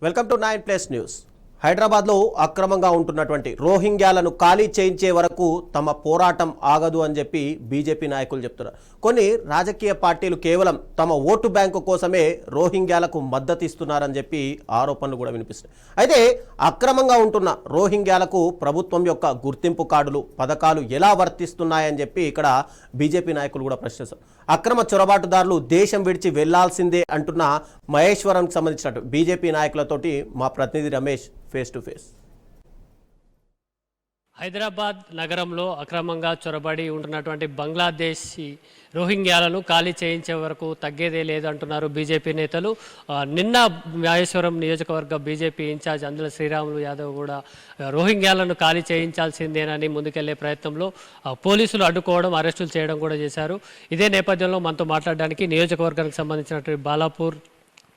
Welcome to 9+ news. హైదరాబాద్లో అక్రమంగా ఉంటున్నటువంటి రోహింగ్యాలను ఖాళీ చేయించే వరకు తమ పోరాటం ఆగదు అని చెప్పి బీజేపీ నాయకులు చెప్తున్నారు. కొన్ని రాజకీయ పార్టీలు కేవలం తమ ఓటు బ్యాంకు కోసమే రోహింగ్యాలకు మద్దతు ఇస్తున్నారని చెప్పి ఆరోపణలు కూడా వినిపిస్తున్నాయి. అయితే అక్రమంగా ఉంటున్న రోహింగ్యాలకు ప్రభుత్వం యొక్క గుర్తింపు కార్డులు పథకాలు ఎలా వర్తిస్తున్నాయని చెప్పి ఇక్కడ బీజేపీ నాయకులు కూడా ప్రశ్నిస్తారు. అక్రమ చొరబాటుదారులు దేశం విడిచి వెళ్లాల్సిందే అంటున్న మహేశ్వరంకి సంబంధించిన బీజేపీ నాయకులతోటి మా ప్రతినిధి Ramesh face to face. Hyderabad నగరంలో అక్రమంగా చొరబడి ఉంటున్నటువంటి బంగ్లాదేశీ రోహింగ్యాలను ఖాళీ చేయించే వరకు తగ్గేదే లేదంటున్నారు బీజేపీ నేతలు. నిన్న మహేశ్వరం నియోజకవర్గ బీజేపీ ఇన్ఛార్జ్ అందుల శ్రీరాములు యాదవ్ కూడా రోహింగ్యాలను ఖాళీ చేయించాల్సిందేనని ముందుకెళ్లే ప్రయత్నంలో పోలీసులు అడ్డుకోవడం, అరెస్టులు చేయడం కూడా చేశారు. ఇదే నేపథ్యంలో మనతో మాట్లాడడానికి నియోజకవర్గానికి సంబంధించినటువంటి బాలాపూర్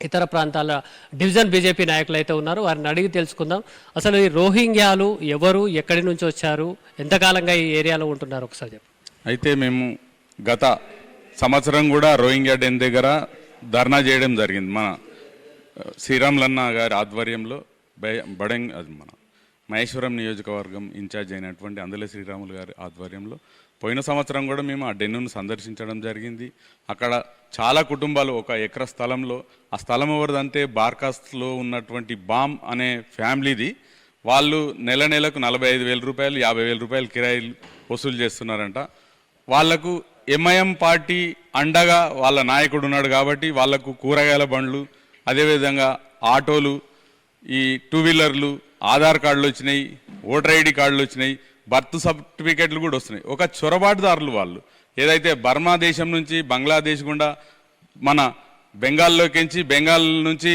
ఇతర ప్రాంతాల డివిజన్ బీజేపీ నాయకులు అయితే ఉన్నారు. వారిని అడిగి తెలుసుకుందాం. అసలు ఈ రోహింగ్యాలు ఎవరు, ఎక్కడి నుంచి వచ్చారు, ఎంతకాలంగా ఈ ఏరియాలో ఉంటున్నారు ఒకసారి చెప్పండి. అయితే మేము గత సంవత్సరం కూడా రోహింగ్యా డెన్ దగ్గర ధర్నా చేయడం జరిగింది. మన శ్రీరాములన్న గారి ఆధ్వర్యంలో మన మహేశ్వరం నియోజకవర్గం ఇన్ఛార్జ్ అయినటువంటి అందుల శ్రీరాములు గారి ఆధ్వర్యంలో పోయిన సంవత్సరం కూడా మేము ఆ డెన్నును సందర్శించడం జరిగింది. అక్కడ చాలా కుటుంబాలు ఒక ఎకరా స్థలంలో, ఆ స్థలం ఎవరిదంటే బార్కాస్లో ఉన్నటువంటి బామ్ అనే ఫ్యామిలీది. వాళ్ళు నెలకు 45,000 రూపాయలు 50,000 రూపాయలు కిరాయిలు వసూలు చేస్తున్నారంట. వాళ్లకు ఎంఐఎం పార్టీ అండగా వాళ్ళ నాయకుడు ఉన్నాడు కాబట్టి వాళ్లకు కూరగాయల బండ్లు, అదేవిధంగా ఆటోలు, ఈ 2 వీలర్లు, ఆధార్ కార్డులు వచ్చినాయి, ఓటర్ ఐడి కార్డులు వచ్చినాయి, బర్త్ సర్టిఫికెట్లు కూడా వస్తున్నాయి. ఒక చొరబాటుదారులు వాళ్ళు ఏదైతే బర్మా దేశం నుంచి బంగ్లాదేశ్ గుండా మన బెంగాల్లోకించి బెంగాల్ నుంచి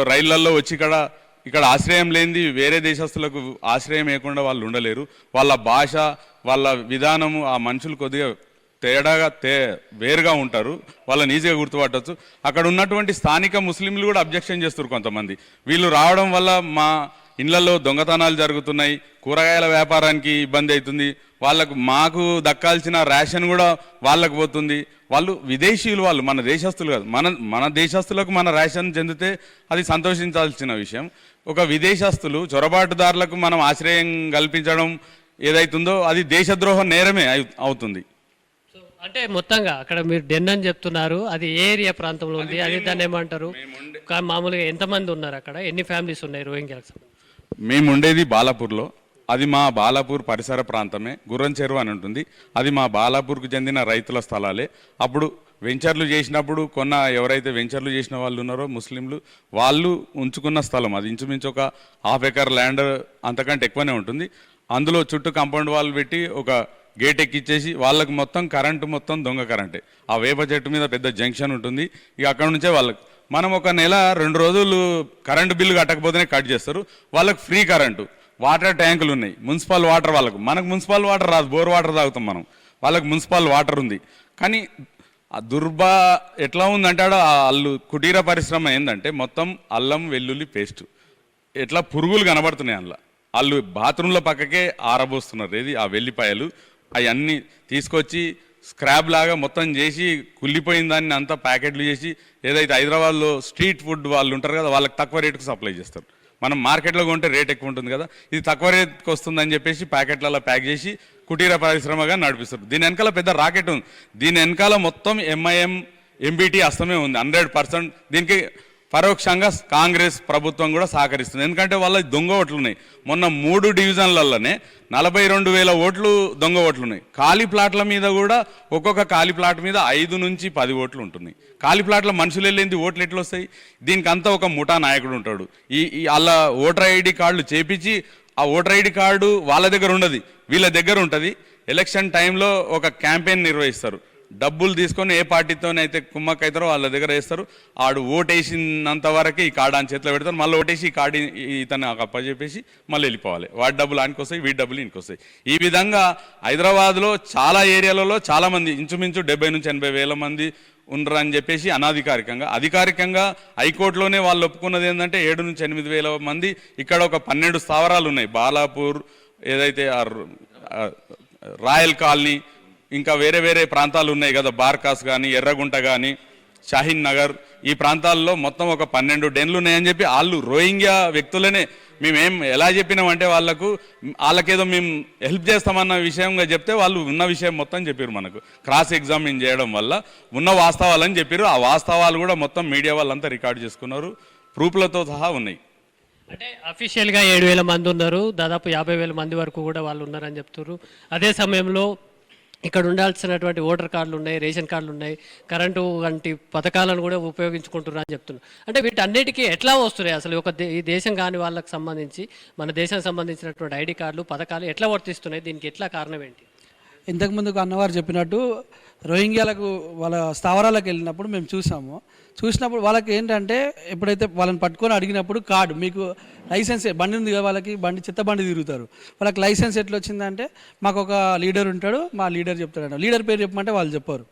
రైళ్లలో వచ్చి ఇక్కడ ఆశ్రయం లేనిది వేరే దేశస్తులకు ఆశ్రయం ఇవ్వకుండా వాళ్ళు ఉండలేరు. వాళ్ళ భాష, వాళ్ళ విధానము, ఆ మనుషులు కొద్దిగా తేడాగా వేరుగా ఉంటారు. వాళ్ళని ఈజీగా గుర్తుపట్టవచ్చు. అక్కడ ఉన్నటువంటి స్థానిక ముస్లింలు కూడా అబ్జెక్షన్ చేస్తారు కొంతమంది. వీళ్ళు రావడం వల్ల మా ఇళ్లలో దొంగతనాలు జరుగుతున్నాయి, కూరగాయల వ్యాపారానికి ఇబ్బంది అవుతుంది, మాకు దక్కాల్సిన రేషన్ కూడా వాళ్ళకు పోతుంది. వాళ్ళు విదేశీయులు, వాళ్ళు మన దేశస్తులు కాదు. మన దేశస్తులకు మన రేషన్ చెందితే అది సంతోషించాల్సిన విషయం. ఒక విదేశస్తులు చొరబాటుదారులకు మనం ఆశ్రయం కల్పించడం ఏదైతుందో అది దేశద్రోహ నేరమే అవుతుంది. అంటే మొత్తంగా అక్కడ మీరు డెన్ అని చెప్తున్నారు, అది ఏ ఏరియా ప్రాంతంలో ఉంది, అది దాన్ని ఏమంటారు? మామూలుగా ఎంతమంది ఉన్నారు అక్కడ, ఎన్ని ఫ్యామిలీస్ ఉన్నాయి రోహింగ్యాలకు? మేము ఉండేది బాలాపూర్లో. అది మా బాలాపూర్ పరిసర ప్రాంతమే. గుర్రం చెరువు అని ఉంటుంది. అది మా బాలాపూర్కు చెందిన రైతుల స్థలాలే. అప్పుడు వెంచర్లు చేసినప్పుడు ఎవరైతే వెంచర్లు చేసిన వాళ్ళు ఉన్నారో ముస్లింలు, వాళ్ళు ఉంచుకున్న స్థలం అది ఇంచుమించు ఒక 1/2 ఎకర్ ల్యాండ్, అంతకంటే ఎక్కువనే ఉంటుంది. అందులో చుట్టూ కాంపౌండ్ వాళ్ళు పెట్టి ఒక గేట్ ఎక్కిచ్చేసి వాళ్ళకు మొత్తం కరెంటు మొత్తం దొంగ కరెంటే. ఆ వేప చెట్టు మీద పెద్ద జంక్షన్ ఉంటుంది. ఇక అక్కడ నుంచే వాళ్ళకి మనం ఒక నెల 2 రోజులు కరెంటు బిల్లు కట్టకపోతేనే కట్ చేస్తారు. వాళ్ళకు ఫ్రీ కరెంటు, వాటర్ ట్యాంకులు ఉన్నాయి, మున్సిపల్ వాటర్ మనకు మున్సిపల్ వాటర్ రాదు, బోర్ వాటర్ తాగుతాం మనం. వాళ్ళకు మున్సిపల్ వాటర్ ఉంది. కానీ ఆ ఎట్లా ఉందంటే వాళ్ళు కుటీర పరిశ్రమ ఏంటంటే మొత్తం అల్లం వెల్లుల్లి పేస్ట్, ఎట్లా పురుగులు కనబడుతున్నాయి అందులో. వాళ్ళు బాత్రూంల పక్కకే ఆరబోస్తున్నారు. ఏది ఆ వెల్లిపాయలు అవన్నీ తీసుకొచ్చి స్క్రాబ్ లాగా మొత్తం చేసి కుళ్ళిపోయిన దాన్ని అంతా ప్యాకెట్లు చేసి, ఏదైతే హైదరాబాద్లో స్ట్రీట్ ఫుడ్ వాళ్ళు ఉంటారు కదా, వాళ్ళకి తక్కువ రేటుకు సప్లై చేస్తారు. మనం మార్కెట్లో కొంటే రేట్ ఎక్కువ ఉంటుంది కదా, ఇది తక్కువ రేట్కి వస్తుందని చెప్పేసి ప్యాకెట్లలో ప్యాక్ చేసి కుటీర పరిశ్రమగా నడిపిస్తారు. దీని వెనకాల పెద్ద రాకెట్ ఉంది. దీని వెనకాల మొత్తం ఎంఐఎం ఎంబీటీ అస్తమే ఉంది 100%. దీనికి పరోక్షంగా కాంగ్రెస్ ప్రభుత్వం కూడా సహకరిస్తుంది. ఎందుకంటే వాళ్ళ దొంగ ఓట్లు ఉన్నాయి. మొన్న 3 డివిజన్లలోనే 42,000 ఓట్లు దొంగ ఓట్లు ఉన్నాయి. ఖాళీ ప్లాట్ల మీద కూడా ఒక్కొక్క ఖాళీ ప్లాట్ మీద 5 నుంచి 10 ఓట్లు ఉంటున్నాయి. ఖాళీ ప్లాట్ల మనుషులు వెళ్ళింది ఓట్లు ఎట్లా వస్తాయి? దీనికి అంతా ఒక ముఠా నాయకుడు ఉంటాడు. వాళ్ళ ఓటర్ ఐడి కార్డులు చేపించి, ఆ ఓటర్ ఐడి కార్డు వాళ్ళ దగ్గర ఉండదు, వీళ్ళ దగ్గర ఉంటుంది. ఎలక్షన్ టైంలో ఒక క్యాంపెయిన్ నిర్వహిస్తారు. డబ్బులు తీసుకొని ఏ పార్టీతోనైతే కుమ్మక్కైతారో వాళ్ళ దగ్గర వేస్తారు. ఆడు ఓటేసినంత వరకే ఈ కార్డు అని చేతిలో పెడతారు. మళ్ళీ ఓటేసి ఈ కార్డు ఇతను అప్పచెప్పేసి మళ్ళీ వెళ్ళిపోవాలి. వాడి డబ్బులు ఆయనకి వస్తాయి, వీడి డబ్బులు ఇంటికి వస్తాయి. ఈ విధంగా హైదరాబాద్లో చాలా ఏరియాలలో చాలామంది, ఇంచుమించు 70 నుంచి 80 వేల మంది ఉండరు అని చెప్పేసి అధికారికంగా హైకోర్టులోనే వాళ్ళు ఒప్పుకున్నది ఏంటంటే 7 నుంచి 8 వేల మంది. ఇక్కడ ఒక 12 స్థావరాలు ఉన్నాయి. బాలాపూర్, ఏదైతే రాయల్ కాలనీ, ఇంకా వేరే ప్రాంతాలు ఉన్నాయి కదా, బార్కాస్ కానీ, ఎర్రగుంట కానీ, షాహీన్ నగర్ ఈ ప్రాంతాల్లో మొత్తం ఒక 12 డెన్లు ఉన్నాయని చెప్పి వాళ్ళు రోహింగ్యా వ్యక్తులనే మేమేం ఎలా చెప్పినామంటే వాళ్ళకేదో మేము హెల్ప్ చేస్తామన్న విషయంగా చెప్తే వాళ్ళు ఉన్న విషయం మొత్తం చెప్పారు. మనకు క్రాస్ ఎగ్జామిన్ చేయడం వల్ల ఉన్న వాస్తవాలని చెప్పారు. ఆ వాస్తవాలు కూడా మొత్తం మీడియా వాళ్ళంతా రికార్డు చేసుకున్నారు, ప్రూఫ్లతో సహా ఉన్నాయి. అంటే అఫీషియల్గా 7,000 మంది ఉన్నారు, దాదాపు 50,000 మంది వరకు కూడా వాళ్ళు ఉన్నారని చెప్తున్నారు. అదే సమయంలో ఇక్కడ ఉండాల్సినటువంటి ఓటర్ కార్డులు ఉన్నాయి, రేషన్ కార్డులు ఉన్నాయి, కరెంటు వంటి పథకాలను కూడా ఉపయోగించుకుంటున్నారని చెప్తున్నారు. అంటే వీటన్నిటికీ ఎట్లా వస్తున్నాయి అసలు ఈ దేశం కాని వాళ్ళకి సంబంధించి మన దేశానికి సంబంధించినటువంటి ఐడి కార్డులు పథకాలు ఎట్లా వర్తిస్తున్నాయి, దీనికి ఎట్లా కారణం ఏంటి? ఇంతకుముందుకు అన్నవారు చెప్పినట్టు రోహింగ్యాలకు వాళ్ళ స్థావరాలకు వెళ్ళినప్పుడు మేము చూసినప్పుడు వాళ్ళకి ఏంటంటే ఎప్పుడైతే వాళ్ళని పట్టుకొని అడిగినప్పుడు కార్డు మీకు లైసెన్స్ బండి ఉంది కదా, వాళ్ళకి చెత్త బండి తిరుగుతారు, వాళ్ళకి లైసెన్స్ ఎట్లా వచ్చిందంటే మాకు ఒక లీడర్ ఉంటాడు, మా లీడర్ చెప్తాడు, లీడర్ పేరు చెప్పమంటే వాళ్ళు చెప్పారు.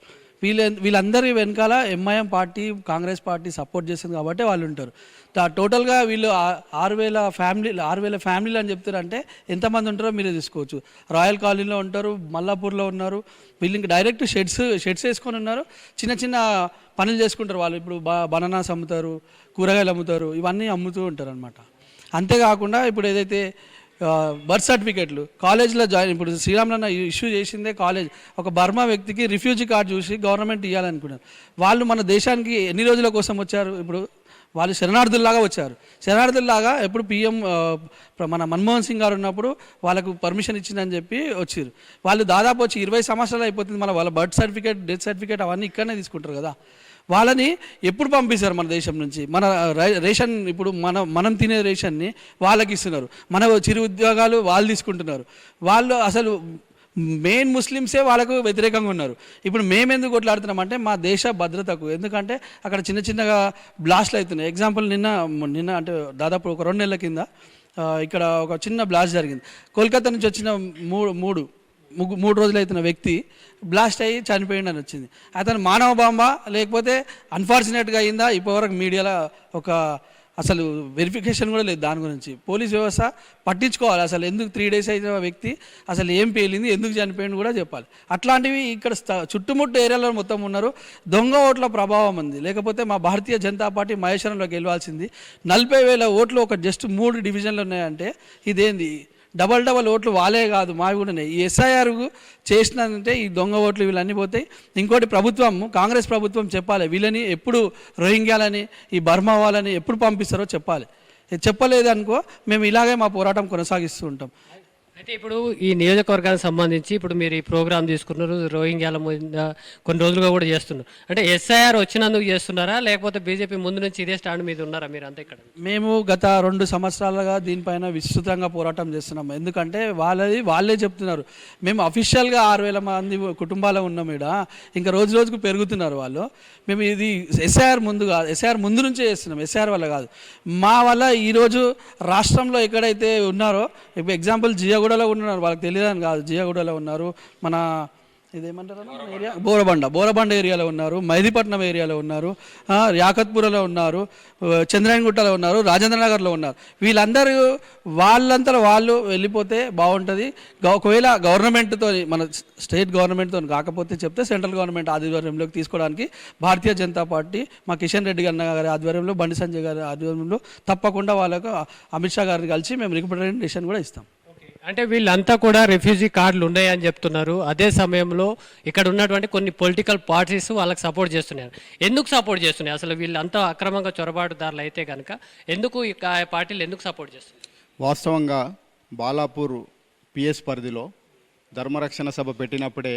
వీళ్ళందరి వెనకాల MIM party Congress party support చేస్తుంది కాబట్టి వాళ్ళు ఉంటారు. టోటల్గా వీళ్ళు 6,000 ఫ్యామిలీలు అని చెప్తారంటే ఎంతమంది ఉంటారో మీరే తీసుకోవచ్చు. రాయల్ కాలనీలో ఉంటారు, మల్లాపూర్లో ఉన్నారు, వీళ్ళు ఇంకా డైరెక్ట్ షెడ్స్ వేసుకొని ఉన్నారు, చిన్న చిన్న పనులు చేసుకుంటారు. వాళ్ళు ఇప్పుడు బనానాస్ అమ్ముతారు, కూరగాయలు అమ్ముతారు, ఇవన్నీ అమ్ముతూ ఉంటారు అనమాట. అంతేకాకుండా ఇప్పుడు ఏదైతే బర్త్ సర్టిఫికేట్లు కాలేజ్లో ఇప్పుడు శ్రీరాములన్న ఇష్యూ చేసిందే కాలేజ్ ఒక బర్మా వ్యక్తికి రిఫ్యూజీ కార్డు చూసి గవర్నమెంట్ ఇవ్వాలనుకున్నారు. వాళ్ళు మన దేశానికి ఎన్ని రోజుల కోసం వచ్చారు? ఇప్పుడు వాళ్ళు శరణార్థుల్లాగా వచ్చారు. శరణార్థుల్లాగా ఎప్పుడు పిఎం మన మన్మోహన్ సింగ్ గారు ఉన్నప్పుడు వాళ్ళకు పర్మిషన్ ఇచ్చిందని చెప్పి వచ్చారు. వాళ్ళు దాదాపు వచ్చి 20 సంవత్సరాలు అయిపోతుంది. వాళ్ళ బర్త్ సర్టిఫికేట్, డెత్ సర్టిఫికేట్ అవన్నీ ఇక్కడనే తీసుకుంటారు కదా. వాళ్ళని ఎప్పుడు పంపిస్తారు మన దేశం నుంచి? మన రేషన్ ఇప్పుడు మనం తినే రేషన్ని వాళ్ళకి ఇస్తున్నారు, మన చిరు ఉద్యోగాలు వాళ్ళు తీసుకుంటున్నారు. వాళ్ళు అసలు మెయిన్ ముస్లిమ్సే వాళ్ళకు వ్యతిరేకంగా ఉన్నారు. ఇప్పుడు మేమెందుకు కొట్లాడుతున్నామంటే మా దేశ భద్రతకు. ఎందుకంటే అక్కడ చిన్న చిన్నగా బ్లాస్ట్లు అవుతున్నాయి. ఎగ్జాంపుల్ నిన్న అంటే దాదాపు ఒక 2 నెలల కింద ఇక్కడ ఒక చిన్న బ్లాస్ట్ జరిగింది. కోల్కతా నుంచి వచ్చిన మూడు రోజులు అవుతున్న వ్యక్తి బ్లాస్ట్ అయ్యి చనిపోయిందని వచ్చింది. అతను మానవ బాంబ లేకపోతే అన్ఫార్చునేట్గా అయిందా ఇప్పటివరకు మీడియాలో అసలు వెరిఫికేషన్ కూడా లేదు దాని గురించి. పోలీస్ వ్యవస్థ పట్టించుకోవాలి. అసలు ఎందుకు 3 days అయిన వ్యక్తి అసలు ఏం పేలింది, ఎందుకు చనిపోయింది కూడా చెప్పాలి. అట్లాంటివి ఇక్కడ చుట్టుముట్టు ఏరియాలో మొత్తం ఉన్నారు. దొంగ ఓట్ల ప్రభావం ఉంది. లేకపోతే మా భారతీయ జనతా పార్టీ మహేశ్వరంలోకి గెలవాల్సింది 40,000 ఓట్లు ఒక జస్ట్ 3 డివిజన్లు ఉన్నాయంటే ఇదేంది? డబల్ ఓట్లు వాళ్ళే కాదు మావి కూడా ఉన్నాయి. ఈ ఎస్ఐఆర్ చేసినంటే ఈ దొంగ ఓట్లు వీళ్ళన్నీ పోతాయి. ఇంకోటి కాంగ్రెస్ ప్రభుత్వం చెప్పాలి వీళ్ళని ఎప్పుడు రోహింగ్యాలని ఈ బర్మా వాళ్ళని ఎప్పుడు పంపిస్తారో చెప్పాలి. చెప్పలేదనుకో మేము ఇలాగే మా పోరాటం కొనసాగిస్తూ ఉంటాం. అయితే ఇప్పుడు ఈ నియోజకవర్గానికి సంబంధించి ఇప్పుడు మీరు ఈ ప్రోగ్రామ్ తీసుకున్నారు, రోహింగ్యాల మీద కొన్ని రోజులుగా కూడా చేస్తున్నారు. అంటే ఎస్ఐఆర్ వచ్చినందుకు చేస్తున్నారా, లేకపోతే బీజేపీ ముందు నుంచి ఇదే స్టాండ్ మీద ఉన్నారా మీరు అంతా? ఇక్కడ మేము గత 2 సంవత్సరాలుగా దీనిపైన విస్తృతంగా పోరాటం చేస్తున్నాం. ఎందుకంటే వాళ్ళే చెప్తున్నారు మేము అఫీషియల్గా 6,000 మంది కుటుంబాలు ఉన్నాం ఇక్కడ, ఇంకా రోజుకు పెరుగుతున్నారు వాళ్ళు. మేము ఇది ఎస్ఐఆర్ ముందు నుంచే చేస్తున్నాం, ఎస్ఐఆర్ వల్ల కాదు. మా వల్ల ఈరోజు రాష్ట్రంలో ఎక్కడైతే ఉన్నారో ఇప్పుడు ఎగ్జాంపుల్ జియాగూడలో ఉన్నారు, వాళ్ళకి తెలియదని కాదు, జియాగూడలో ఉన్నారు, మన ఇదేమంటారు ఏరియా బోరబండ ఏరియాలో ఉన్నారు, మైదీపట్నం ఏరియాలో ఉన్నారు, యాకత్పురలో ఉన్నారు, చంద్రాయణగుట్టలో ఉన్నారు, రాజేంద్రనగర్లో ఉన్నారు. వీళ్ళందరూ వాళ్ళంతా వాళ్ళు వెళ్ళిపోతే బాగుంటుంది. ఒకవేళ గవర్నమెంట్తో మన స్టేట్ గవర్నమెంట్తో కాకపోతే చెప్తే సెంట్రల్ గవర్నమెంట్ ఆధ్వర్యంలోకి తీసుకోవడానికి భారతీయ జనతా పార్టీ మా కిషన్ రెడ్డి గారి ఆధ్వర్యంలో, బండి సంజయ్ గారి ఆధ్వర్యంలో తప్పకుండా వాళ్ళకు అమిత్ షా గారిని కలిసి మేము రికమెండేషన్ కూడా ఇస్తాం. అంటే వీళ్ళంతా కూడా రిఫ్యూజీ కార్డులు ఉన్నాయని చెప్తున్నారు. అదే సమయంలో ఇక్కడ ఉన్నటువంటి కొన్ని పొలిటికల్ పార్టీస్ వాళ్ళకి సపోర్ట్ చేస్తున్నారు. ఎందుకు సపోర్ట్ చేస్తున్నాయి? అసలు వీళ్ళంతా అక్రమంగా చొరబాటుదారులు అయితే కనుక ఎందుకు ఈ పార్టీలు ఎందుకు సపోర్ట్ చేస్తున్నాయి? వాస్తవంగా బాలాపూర్ పిఎస్ పరిధిలో ధర్మరక్షణ సభ పెట్టినప్పుడే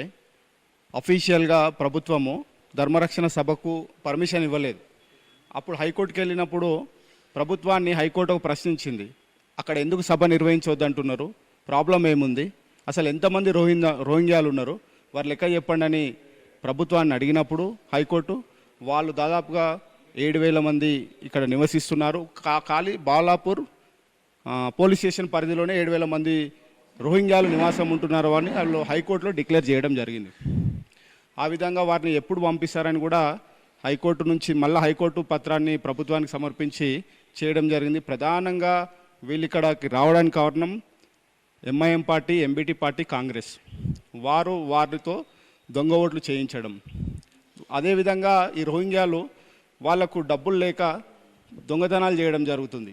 అఫీషియల్గా ప్రభుత్వము ధర్మరక్షణ సభకు పర్మిషన్ ఇవ్వలేదు. అప్పుడు హైకోర్టుకి వెళ్ళినప్పుడు ప్రభుత్వాన్ని హైకోర్టు ప్రశ్నించింది, అక్కడ ఎందుకు సభ నిర్వహించవద్దంటున్నారు, ప్రాబ్లం ఏముంది, అసలు ఎంతమంది రోహింగ్యాలు ఉన్నారు, వారు లెక్క చెప్పండి అని ప్రభుత్వాన్ని అడిగినప్పుడు హైకోర్టు వాళ్ళు దాదాపుగా 7,000 మంది ఇక్కడ నివసిస్తున్నారు. ఖాళీ బాలాపూర్ పోలీస్ స్టేషన్ పరిధిలోనే 7,000 మంది రోహింగ్యాలు నివాసం ఉంటున్నారు అని వాళ్ళు హైకోర్టులో డిక్లేర్ చేయడం జరిగింది. ఆ విధంగా వారిని ఎప్పుడు పంపిస్తారని కూడా హైకోర్టు నుంచి మళ్ళీ హైకోర్టు పత్రాన్ని ప్రభుత్వానికి సమర్పించి చేయడం జరిగింది. ప్రధానంగా వీళ్ళు ఇక్కడికి రావడానికి కారణం MIM party, MBT party, Congress వారితో దొంగ ఓట్లు చేయించడం. అదేవిధంగా ఈ రోహింగ్యాలు వాళ్లకు డబ్బులు లేక దొంగతనాలు చేయడం జరుగుతుంది.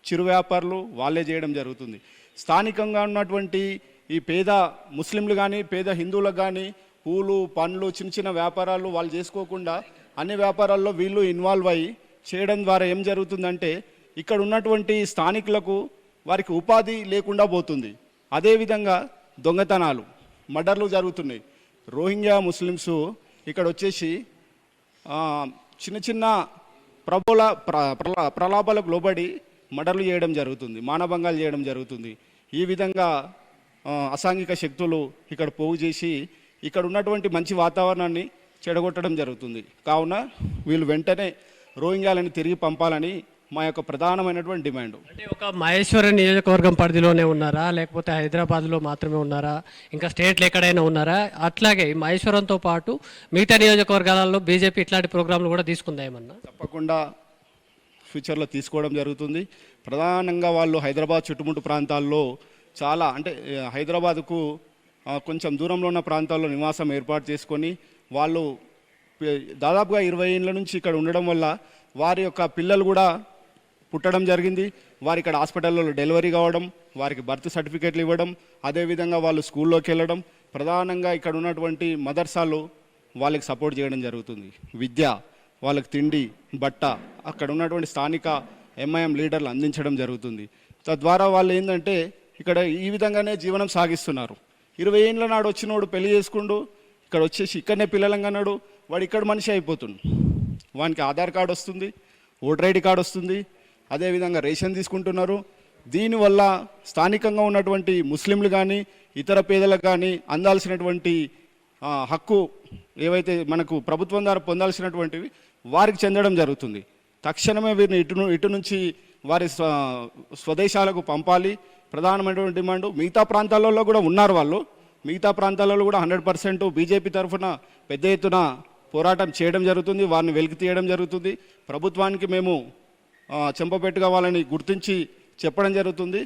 చిరు వ్యాపారులు వాళ్ళే చేయడం జరుగుతుంది. స్థానికంగా ఉన్నటువంటి ఈ పేద ముస్లింలు కానీ పేద హిందువులకు కానీ పూలు పండ్లు చిన్న చిన్న వ్యాపారాలు వాళ్ళు చేసుకోకుండా అన్ని వ్యాపారాల్లో వీళ్ళు ఇన్వాల్వ్ అయ్యి చేయడం ద్వారా ఏం జరుగుతుందంటే ఇక్కడ ఉన్నటువంటి స్థానికులకు వారికి ఉపాధి లేకుండా పోతుంది. అదేవిధంగా దొంగతనాలు మర్డర్లు జరుగుతున్నాయి. రోహింగ్యా ముస్లిమ్స్ ఇక్కడ వచ్చేసి చిన్న చిన్న ప్రలాపాలకు లోబడి మర్డర్లు చేయడం జరుగుతుంది, మానభంగాలు చేయడం జరుగుతుంది. ఈ విధంగా అసాంఘిక శక్తులు ఇక్కడ పోగు చేసి ఇక్కడ ఉన్నటువంటి మంచి వాతావరణాన్ని చెడగొట్టడం జరుగుతుంది. కావున వీళ్ళు వెంటనే రోహింగ్యాలను తిరిగి పంపాలని మా యొక్క ప్రధానమైనటువంటి డిమాండ్. అంటే ఒక మహేశ్వరం నియోజకవర్గం పరిధిలోనే ఉన్నారా, లేకపోతే హైదరాబాద్లో మాత్రమే ఉన్నారా, ఇంకా స్టేట్లో ఎక్కడైనా ఉన్నారా? అట్లాగే మహేశ్వరంతో పాటు మిగతా నియోజకవర్గాలలో బీజేపీ ఇట్లాంటి ప్రోగ్రాంలు కూడా తీసుకుందా ఏమన్నా? తప్పకుండా ఫ్యూచర్లో తీసుకోవడం జరుగుతుంది. ప్రధానంగా వాళ్ళు హైదరాబాద్ చుట్టుముట్టు ప్రాంతాల్లో చాలా అంటే హైదరాబాద్కు కొంచెం దూరంలో ఉన్న ప్రాంతాల్లో నివాసం ఏర్పాటు చేసుకొని వాళ్ళు దాదాపుగా 20 ఏళ్ళ నుంచి ఇక్కడ ఉండడం వల్ల వారి యొక్క పిల్లలు కూడా పుట్టడం జరిగింది. వారి ఇక్కడ హాస్పిటల్లో డెలివరీ కావడం, వారికి బర్త్ సర్టిఫికేట్లు ఇవ్వడం, అదేవిధంగా వాళ్ళు స్కూల్లోకి వెళ్ళడం, ప్రధానంగా ఇక్కడ ఉన్నటువంటి మదర్సాలు వాళ్ళకి సపోర్ట్ చేయడం జరుగుతుంది. విద్య, వాళ్ళకి తిండి, బట్ట అక్కడ ఉన్నటువంటి స్థానిక ఎంఐఎం లీడర్లు అందించడం జరుగుతుంది. తద్వారా వాళ్ళు ఏంటంటే ఇక్కడ ఈ విధంగానే జీవనం సాగిస్తున్నారు. 20 ఏళ్ళ నాడు వచ్చినోడు పెళ్లి చేసుకుండు, ఇక్కడ వచ్చేసి ఇక్కడనే పిల్లలంగా అన్నాడు, వాడు ఇక్కడ మనిషి అయిపోతుండు. వానికి ఆధార్ కార్డు వస్తుంది, ఓటర్ ఐడి కార్డు వస్తుంది, అదేవిధంగా రేషన్ తీసుకుంటున్నారు. దీనివల్ల స్థానికంగా ఉన్నటువంటి ముస్లింలు కానీ ఇతర పేదలకు కానీ అందాల్సినటువంటి హక్కు ఏవైతే మనకు ప్రభుత్వం ద్వారా పొందాల్సినటువంటివి వారికి చెందడం జరుగుతుంది. తక్షణమే వీరిని ఇటు నుంచి వారి స్వదేశాలకు పంపాలి ప్రధానమైనటువంటి డిమాండ్. మిగతా ప్రాంతాలలో కూడా ఉన్నారు వాళ్ళు, మిగతా ప్రాంతాలలో కూడా 100% బీజేపీ తరఫున పెద్ద ఎత్తున పోరాటం చేయడం జరుగుతుంది, వారిని వెలికి తీయడం జరుగుతుంది. ప్రభుత్వానికి మేము చెంపపెట్టుగా వాళ్ళని గుర్తించి చెప్పడం జరుగుతుంది.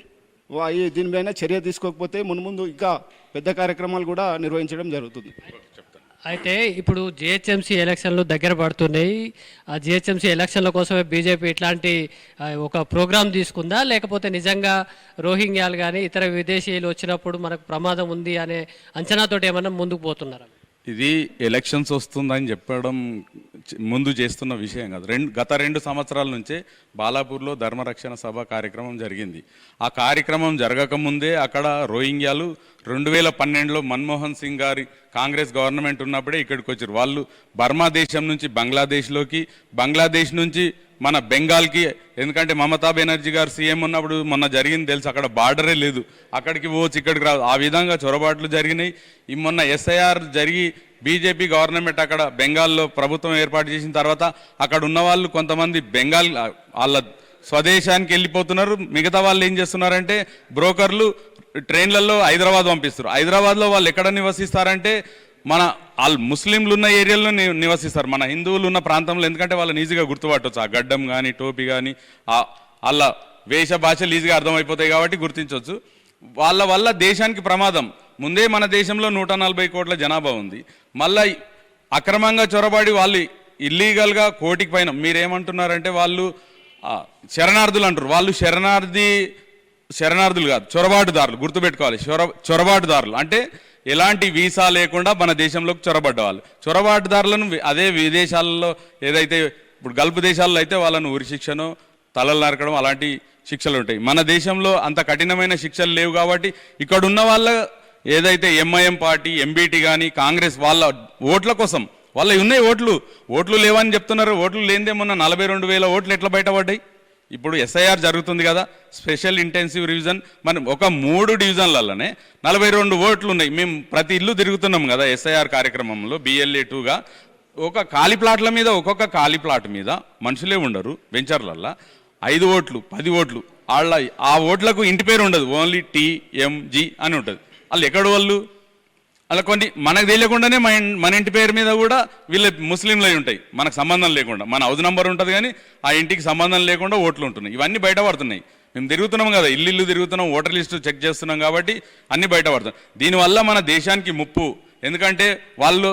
దీనిపైన చర్య తీసుకోకపోతే మున్ముందు ఇంకా పెద్ద కార్యక్రమాలు కూడా నిర్వహించడం జరుగుతుంది. అయితే ఇప్పుడు జిహెచ్ఎంసీ ఎలక్షన్లు దగ్గర పడుతున్నాయి. ఆ జిహెచ్ఎంసీ ఎలక్షన్ల కోసమే బీజేపీ ఇట్లాంటి ఒక ప్రోగ్రాం తీసుకుందా, లేకపోతే నిజంగా రోహింగ్యాలు కానీ ఇతర విదేశీయులు వచ్చినప్పుడు మనకు ప్రమాదం ఉంది అనే అంచనాతోటి ఏమన్నా ముందుకు పోతున్నారా? ఇది ఎలక్షన్స్ వస్తుందని చెప్పడం ముందు చేస్తున్న విషయం కాదు. గత 2 సంవత్సరాల నుంచే బాలాపూర్లో ధర్మరక్షణ సభ కార్యక్రమం జరిగింది. ఆ కార్యక్రమం జరగకముందే అక్కడ రోహింగ్యాలు 2012లో మన్మోహన్ సింగ్ గారి కాంగ్రెస్ గవర్నమెంట్ ఉన్నప్పుడే ఇక్కడికి వచ్చారు. వాళ్ళు బర్మా దేశం నుంచి బంగ్లాదేశ్లోకి, బంగ్లాదేశ్ నుంచి మన బెంగాల్కి, ఎందుకంటే మమతా బెనర్జీ గారు సీఎం ఉన్నప్పుడు మొన్న జరిగింది తెలుసు, అక్కడ బార్డరే లేదు, అక్కడికి పోవచ్చు ఇక్కడికి రాదు. ఆ విధంగా చొరబాట్లు జరిగినాయి. ఈ మొన్న ఎస్ఐఆర్ జరిగి బీజేపీ గవర్నమెంట్ అక్కడ బెంగాల్లో ప్రభుత్వం ఏర్పాటు చేసిన తర్వాత అక్కడ ఉన్న వాళ్ళు కొంతమంది బెంగాల్ వాళ్ళ స్వదేశానికి వెళ్ళిపోతున్నారు. మిగతా వాళ్ళు ఏం చేస్తున్నారంటే బ్రోకర్లు ట్రైన్లలో హైదరాబాద్ పంపిస్తారు. హైదరాబాద్లో వాళ్ళు ఎక్కడ నివసిస్తారంటే మన వాళ్ళు ముస్లింలు ఉన్న ఏరియాలో నివసిస్తారు, మన హిందువులు ఉన్న ప్రాంతంలో. ఎందుకంటే వాళ్ళని ఈజీగా గుర్తుపట్టవచ్చు, ఆ గడ్డం కానీ టోపీ కానీ వాళ్ళ వేష భాషలు ఈజీగా అర్థమైపోతాయి కాబట్టి గుర్తించవచ్చు. వాళ్ళ వల్ల దేశానికి ప్రమాదం. ముందే మన దేశంలో 140 కోట్ల జనాభా ఉంది, మళ్ళీ అక్రమంగా చొరబడి వాళ్ళు ఇల్లీగల్గా 1 కోటికి పైన. మీరేమంటున్నారంటే వాళ్ళు శరణార్థులు అంటారు. వాళ్ళు శరణార్థులు కాదు, చొరబాటుదారులు. గుర్తుపెట్టుకోవాలి, చొరబాటుదారులు అంటే ఎలాంటి వీసా లేకుండా మన దేశంలోకి చొరబడ్డ వాళ్ళు. చొరబాటుదారులను అదే విదేశాలలో ఏదైతే ఇప్పుడు గల్ఫ్ దేశాల్లో అయితే వాళ్ళను ఉరి శిక్షను, తలలు నరకడం అలాంటి శిక్షలు ఉంటాయి. మన దేశంలో అంత కఠినమైన శిక్షలు లేవు కాబట్టి ఇక్కడ ఉన్న వాళ్ళ ఏదైతే ఎంఐఎం పార్టీ, ఎంబీటీ కానీ కాంగ్రెస్ వాళ్ళ ఓట్ల కోసం వాళ్ళ ఉన్నాయి ఓట్లు లేవని చెప్తున్నారు. ఓట్లు లేనిదే మొన్న 42,000 ఓట్లు ఎట్లా బయటపడ్డాయి? ఇప్పుడు ఎస్ఐఆర్ జరుగుతుంది కదా, స్పెషల్ ఇంటెన్సివ్ రివిజన్. మనం ఒక 3 డివిజన్లలోనే 42 ఓట్లు ఉన్నాయి. మేము ప్రతి ఇల్లు తిరుగుతున్నాం కదా ఎస్ఐఆర్ కార్యక్రమంలో BLA-2గా. ఒక ఖాళీ ప్లాట్ల మీద, ఒక్కొక్క ఖాళీ ప్లాట్ మీద మనుషులే ఉండరు. వెంచర్లల్లో 5 ఓట్లు 10 ఓట్లు వాళ్ళ ఆ ఓట్లకు ఇంటి పేరు ఉండదు, ఓన్లీ TMG అని ఉంటుంది. వాళ్ళు ఎక్కడ వాళ్ళు అలా కొన్ని మనకు తెలియకుండానే మన ఇంటి పేరు మీద కూడా వీళ్ళ ముస్లింలు ఉంటాయి, మనకు సంబంధం లేకుండా. మన హౌస్ నంబర్ ఉంటుంది కానీ ఆ ఇంటికి సంబంధం లేకుండా ఓట్లు ఉంటున్నాయి. ఇవన్నీ బయటపడుతున్నాయి. మేము తిరుగుతున్నాం కదా, ఇల్లు తిరుగుతున్నాం, ఓటర్ లిస్టు చెక్ చేస్తున్నాం కాబట్టి అన్నీ బయటపడుతున్నాయి. దీనివల్ల మన దేశానికి ముప్పు. ఎందుకంటే వాళ్ళు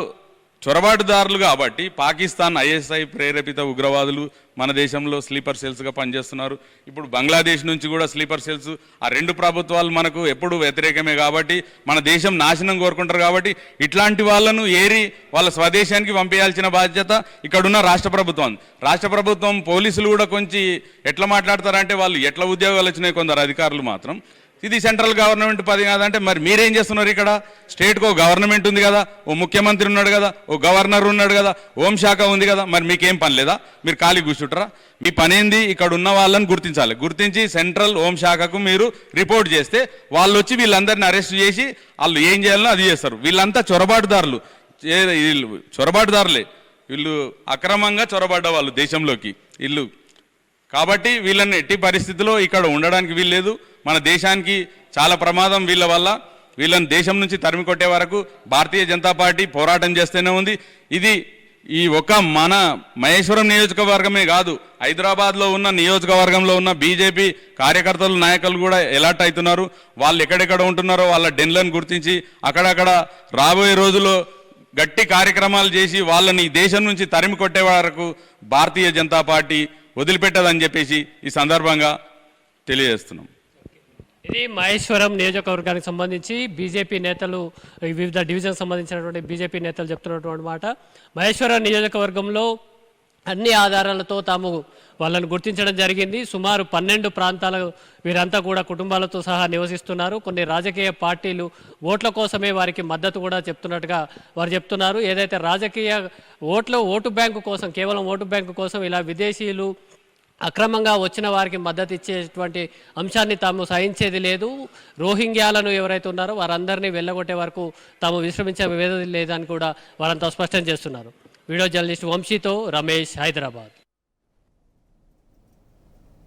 చొరబాటుదారులు కాబట్టి పాకిస్తాన్ ఐఎస్ఐ ప్రేరేపిత ఉగ్రవాదులు మన దేశంలో స్లీపర్ సెల్స్గా పనిచేస్తున్నారు. ఇప్పుడు బంగ్లాదేశ్ నుంచి కూడా స్లీపర్ సెల్స్, ఆ రెండు ప్రభుత్వాలు మనకు ఎప్పుడు వ్యతిరేకమే కాబట్టి మన దేశం నాశనం కోరుకుంటారు. కాబట్టి ఇట్లాంటి వాళ్ళను ఏరి వాళ్ళ స్వదేశానికి పంపించాల్సిన బాధ్యత ఇక్కడున్న రాష్ట్ర ప్రభుత్వం. రాష్ట్ర ప్రభుత్వం పోలీసులు కూడా కొంచెం ఎట్లా మాట్లాడతారంటే వాళ్ళు ఎట్లా ఉద్యోగాలు వచ్చినాయి కొందరు అధికారులు మాత్రం ఇది సెంట్రల్ గవర్నమెంట్ పది కాదంటే మరి మీరేం చేస్తున్నారు? ఇక్కడ స్టేట్కి ఓ గవర్నమెంట్ ఉంది కదా, ఓ ముఖ్యమంత్రి ఉన్నాడు కదా, ఓ గవర్నర్ ఉన్నాడు కదా, హోంశాఖ ఉంది కదా, మరి మీకేం పని లేదా? మీరు ఖాళీ కూర్చుంటారా? మీ పని ఏంది? ఇక్కడ ఉన్న వాళ్ళని గుర్తించాలి. గుర్తించి సెంట్రల్ హోంశాఖకు మీరు రిపోర్ట్ చేస్తే వాళ్ళు వచ్చి వీళ్ళందరినీ అరెస్ట్ చేసి వాళ్ళు ఏం చేయాలో అది చేస్తారు. వీళ్ళంతా చొరబాటుదారులు, వీళ్ళు చొరబాటుదారులే, వీళ్ళు అక్రమంగా చొరబడ్డ వాళ్ళు దేశంలోకి వీళ్ళు. కాబట్టి వీళ్ళని ఎట్టి పరిస్థితిలో ఇక్కడ ఉండడానికి వీల్లేదు. మన దేశానికి చాలా ప్రమాదం వీళ్ళ వల్ల. వీళ్ళని దేశం నుంచి తరిమి కొట్టే వరకు భారతీయ జనతా పార్టీ పోరాటం చేస్తూనే ఉంది. ఇది ఈ ఒక మన మహేశ్వరం నియోజకవర్గమే కాదు, హైదరాబాద్లో ఉన్న నియోజకవర్గంలో ఉన్న బీజేపీ కార్యకర్తలు నాయకులు కూడా ఎలర్ట్ అవుతున్నారు. వాళ్ళు ఎక్కడెక్కడ ఉంటున్నారో వాళ్ళ డెన్లను గుర్తించి అక్కడక్కడ రాబోయే రోజుల్లో గట్టి కార్యక్రమాలు చేసి వాళ్ళని దేశం నుంచి తరిమి కొట్టే వరకు భారతీయ జనతా పార్టీ వదిలిపెట్టదని చెప్పేసి ఈ సందర్భంగా తెలియజేస్తున్నాం. ఇది మహేశ్వరం నియోజకవర్గానికి సంబంధించి బీజేపీ నేతలు, వివిధ డివిజన్ సంబంధించినటువంటి బీజేపీ నేతలు చెప్తున్నటువంటి మాట. మహేశ్వరం నియోజకవర్గంలో అన్ని ఆధారాలతో తాము వాళ్ళను గుర్తించడం జరిగింది. సుమారు 12 ప్రాంతాల వీరంతా కూడా కుటుంబాలతో సహా నివసిస్తున్నారు. కొన్ని రాజకీయ పార్టీలు ఓట్ల కోసమే వారికి మద్దతు కూడా చెప్తున్నట్టుగా వారు చెప్తున్నారు. ఏదైతే రాజకీయ ఓటు బ్యాంకు కోసం, కేవలం ఓటు బ్యాంకు కోసం ఇలా విదేశీయులు అక్రమంగా వచ్చిన వారికి మద్దతు ఇచ్చేటువంటి అంశాన్ని తాము సహించేది లేదు. రోహింగ్యాలను ఎవరైతే ఉన్నారో వారందరినీ వెళ్ళగొట్టే వరకు తాము విశ్రమించే లేదని కూడా వారంతా స్పష్టం చేస్తున్నారు. వీడియో జర్నలిస్ట్ వంశీతో రమేష్, హైదరాబాద్.